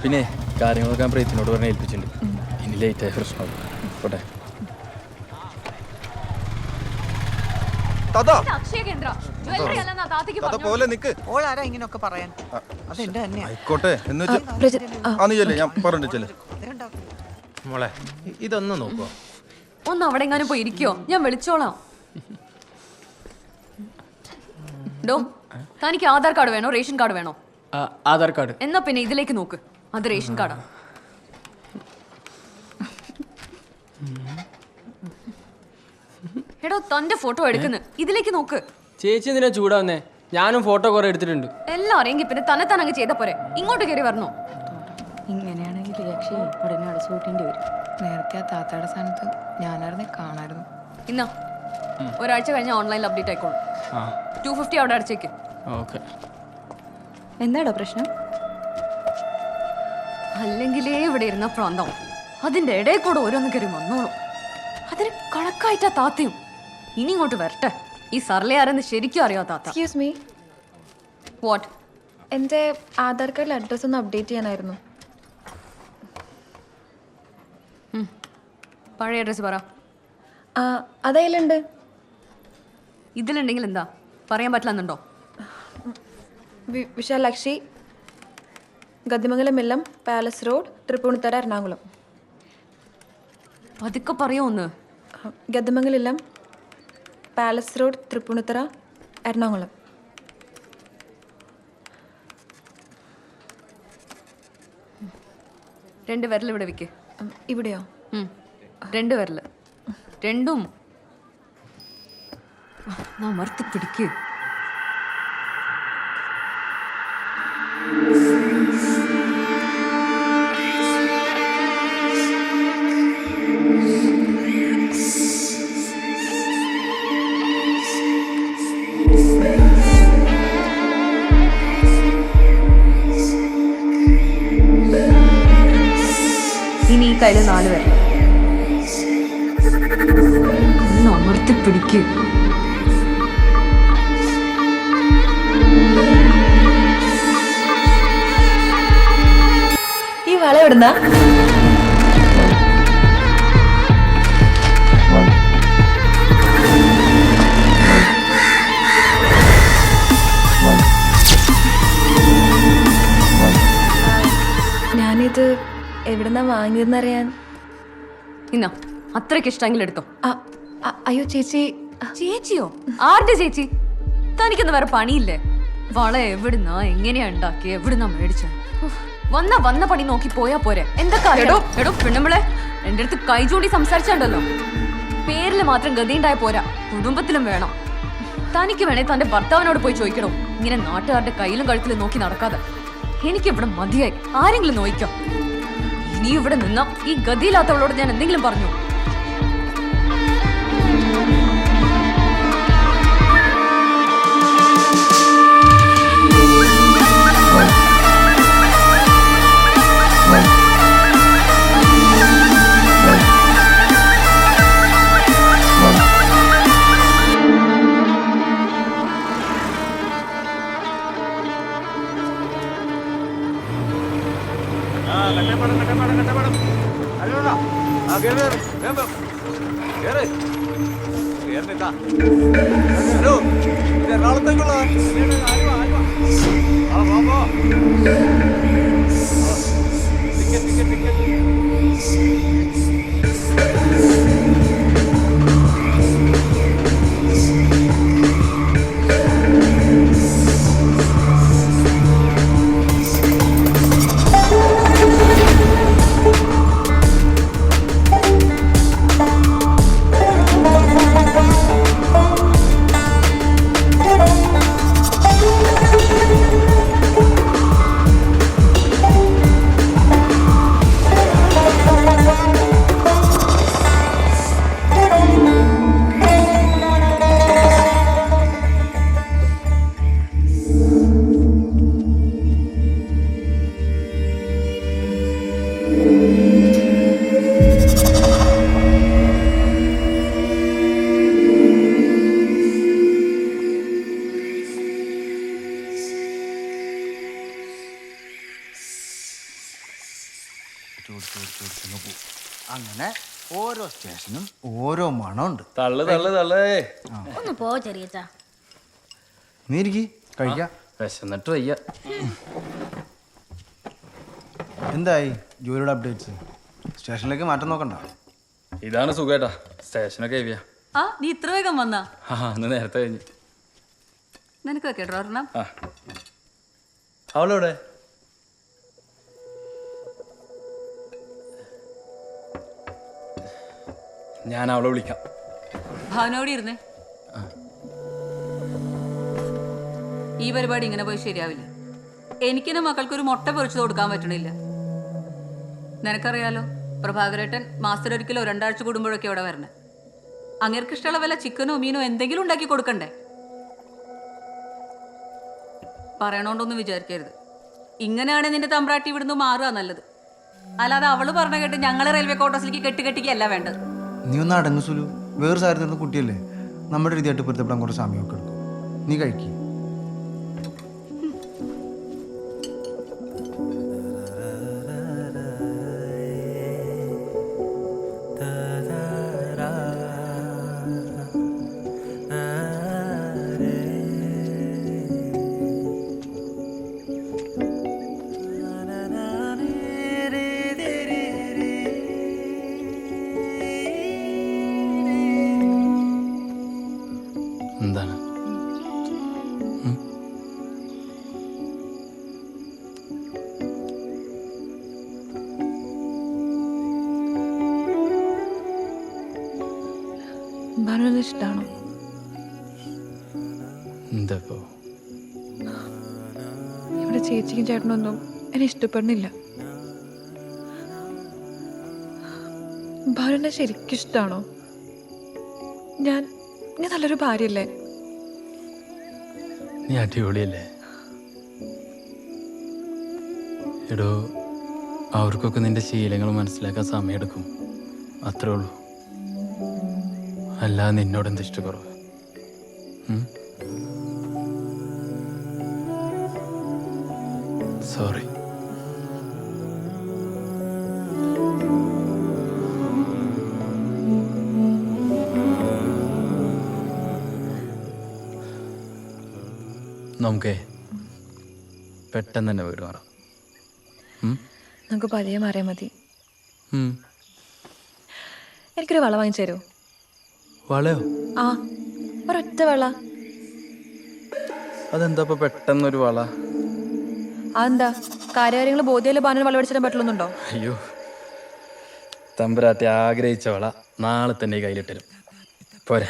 പിന്നെ കാര്യങ്ങളൊക്കെ ഞാൻ പ്രീതിനോട് പറഞ്ഞ് ഏൽപ്പിച്ചിട്ടുണ്ട്. ഇനി ലേറ്റായ പ്രശ്നമാകും. പോട്ടെ. മോളെ ഇതൊന്നും നോക്കോ. ഒന്ന് അവിടെ എങ്ങാനും പോയി ഇരിക്കോ, ഞാൻ വിളിച്ചോളാം. ഡോ, തനിക്ക് ആധാർ കാർഡ് വേണോ റേഷൻ കാർഡ് വേണോ? ആധാർ കാർഡ്. എന്നാ പിന്നെ ഇതിലേക്ക് നോക്ക്, അത് റേഷൻ കാർഡാ. എടോ, തന്റെ ഫോട്ടോ എടുക്കുന്നു, ഇതിലേക്ക് നോക്ക്. ചേച്ചി എന്തിനാ ചൂടാവുന്നേ? ഞാനും ഫോട്ടോ കുറെ എടുത്തിട്ടുണ്ട്. എല്ലാം അറിയെങ്കിൽ പിന്നെ തന്നെ അങ്ങ് ചെയ്ത പോരെ, ഇങ്ങോട്ട് കയറി വരണോ? ഇങ്ങനെയാണെങ്കിൽ രക്ഷ ഉടനെ അടച്ചു കൂട്ടേണ്ടി വരും. നേരത്തെ ആ താത്തയുടെ സ്ഥാനത്ത് ഞാനായിരുന്നേ കാണായിരുന്നു. ഇന്നാ ഒരാഴ്ച കഴിഞ്ഞ ഓൺലൈനിൽ അപ്ഡേറ്റ് ആയിക്കോളും. 250 അവിടെ അടച്ചേക്ക്. ഓക്കെ. എന്താടോ പ്രശ്നം? അല്ലെങ്കിലേ ഇവിടെ ഇരുന്ന പ്രാന്തം അതിന്റെ ഇടയിൽ കൂടെ ഓരോന്ന് കയറി വന്നോളും. അതിന് കണക്കായിട്ടാ താത്തയും. ഇനി ഇങ്ങോട്ട് വരട്ടെ. ഈ സർലേ ആരെന്ന് ശരിക്കും അറിയാ താത്ത. Excuse me. വാട്ട്? എൻ്റെ ആധാർ കാർഡിൽ അഡ്രസ്സ് ഒന്ന് അപ്ഡേറ്റ് ചെയ്യാനായിരുന്നു. പഴയ അഡ്രസ് പറ. അതതിലുണ്ട്. ഇതിലുണ്ടെങ്കിൽ എന്താ പറയാൻ പറ്റില്ലെന്നുണ്ടോ? വിശാലാക്ഷി, ഗതിമംഗലം മില്ലം, പാലസ് റോഡ്, തൃപ്പൂണിത്തറ, എറണാകുളം. പതുക്കെ പറയോ ഒന്ന്. Gathimangalam, palace road, Tripunithura, Ernakulam. രണ്ട് വിരൽ ഇവിടെ വെക്ക്. ഇവിടെയോ? രണ്ട് വിരൽ രണ്ടും മറുത്ത് പിടിക്ക്. ഇനി ഈ കയ്യില് 4 പേർ അമർത്തി പിടിക്ക്. ഈ വള എവിടുന്ന? ഞാനിത് എവിടുന്നാ വാങ്ങിയതെന്നറിയാൻ. ഇന്നാ അത്രയ്ക്ക് ഇഷ്ടമെങ്കിലും എടുത്തോ. അയ്യോ ചേച്ചി. ചേച്ചിയോ? ആരുടെ ചേച്ചി? തനിക്കൊന്നും വേറെ പണിയില്ലേ? വള എവിടുന്നാ എങ്ങനെയാ ഉണ്ടാക്കി എവിടുന്നാ മേടിച്ച? വന്ന പണി നോക്കി പോയാ പോരെ. എന്തൊക്കെ എടോ പെണ്ണുമ്പളെ എന്റെ അടുത്ത് കൈ ചൂണ്ടി സംസാരിച്ചാണ്ടല്ലോ. പേരില് മാത്രം ഗതിയുണ്ടായ പോരാ, കുടുംബത്തിലും വേണം. തനിക്ക് വേണേ തന്റെ ഭർത്താവിനോട് പോയി ചോദിക്കണോ, ഇങ്ങനെ നാട്ടുകാരുടെ കയ്യിലും കഴുത്തിലും നോക്കി നടക്കാതെ. എനിക്ക് ഇവിടെ മതിയായി. ആരെങ്കിലും നോയിക്കോ. ഇനി ഇവിടെ നിന്നാ ഈ ഗതിയില്ലാത്തവളോട് ഞാൻ എന്തെങ്കിലും പറഞ്ഞു. പോകും. അങ്ങനെ ഓരോ സ്റ്റേഷനും ഓരോ മണമുണ്ട്. തള്ളു തള്ളു തള്ളേ. ഒന്ന് പോ ചെറിയച്ചാ. നീ ഇരിക്കി കഴിക്കാം. വിശന്നിട്ട് വയ്യ. എന്തായി ജോലിയുടെ അപ്ഡേറ്റ്സ്? സ്റ്റേഷനിലേക്ക് മാറ്റം നോക്കണ്ട. ഇതാണ് സുഖേട്ടാ, സ്റ്റേഷനൊക്കെ ഹെവിയാ. ആ നീ ഇത്ര വേഗം വന്നാ? ഇന്ന് നേരത്തെ കഴിഞ്ഞു. നിനക്ക് വെക്കട്ടോ ഒരെണ്ണം. ആ അവളെവിടെ? ഞാൻ അവളെ വിളിക്കാം. ഭാവനോട് ഇരുന്നേ. ഈ പരിപാടി ഇങ്ങനെ പോയി ശരിയാവില്ല. എനിക്കിന് മക്കൾക്കൊരു മുട്ട പൊരിച്ചു കൊടുക്കാൻ പറ്റണില്ല. നിനക്കറിയാലോ, പ്രഭാകരേട്ടൻ മാസത്തിലൊരിക്കലോ 2 ആഴ്ച കൂടുമ്പോഴൊക്കെ ഇവിടെ വരണേ. അങ്ങേർക്ക് ഇഷ്ടമുള്ള വല്ല ചിക്കനോ മീനോ എന്തെങ്കിലും ഉണ്ടാക്കി കൊടുക്കണ്ടേ? പറയണോണ്ടൊന്നും വിചാരിക്കരുത്. ഇങ്ങനെയാണ് നിന്റെ തമ്പ്രാട്ടി ഇവിടുന്ന് മാറുക നല്ലത്. അല്ലാതെ അവള് പറഞ്ഞ കേട്ട് ഞങ്ങളെ റെയിൽവേ ക്വാർട്ടേഴ്സിലേക്ക് കെട്ടിക്കല്ല വേണ്ടത്. നീ ഒന്ന് അടങ്ങു സുലു. വേറെ സാരി തരുന്ന കുട്ടിയല്ലേ, നമ്മുടെ രീതിയായിട്ട് പൊരുത്തപ്പെടാൻ കുറച്ച് സമയമൊക്കെ എടുക്കും. നീ കഴിക്കി. എന്താണ്? ഭാനുവിന് ഇഷ്ടമാണോ? എന്താ ഇവിടെ ചേച്ചിക്കും ചേട്ടനൊന്നും എന്നെ ഇഷ്ടപ്പെടുന്നില്ല. ഭാനുവിനെ ശരിക്കും ഇഷ്ടമാണോ? ഞാൻ നല്ലൊരു ഭാര്യയല്ലേ? നീ അടിപൊളിയല്ലേ? എടോ, അവർക്കൊക്കെ നിന്റെ ശീലങ്ങൾ മനസ്സിലാക്കാൻ സമയമെടുക്കും, അത്രേ ഉള്ളൂ. അല്ലാതെ നിന്നോട് എന്ത് ഇഷ്ടക്കുറവ്? സോറി. നമുക്കേ പെട്ടെന്ന് തന്നെ വീട് മാറാം. നമുക്ക് പതിയെ മാറിയാൽ മതി. എനിക്കൊരു വള വാങ്ങിച്ചു തരുമോ? വളയോ? ആ, ഒരൊറ്റ വള. അതെന്താ ഇപ്പൊ പെട്ടെന്നൊരു വള? അതെന്താ, കാര്യങ്ങൾ ബോധ്യയില് ബാനർ വള മേടിച്ചിടാൻ പറ്റുന്നുണ്ടോ? അയ്യോ, തമ്പുരാട്ടി ആഗ്രഹിച്ച വള നാളെ തന്നെ കയ്യിലിട്ടരും പോരെ?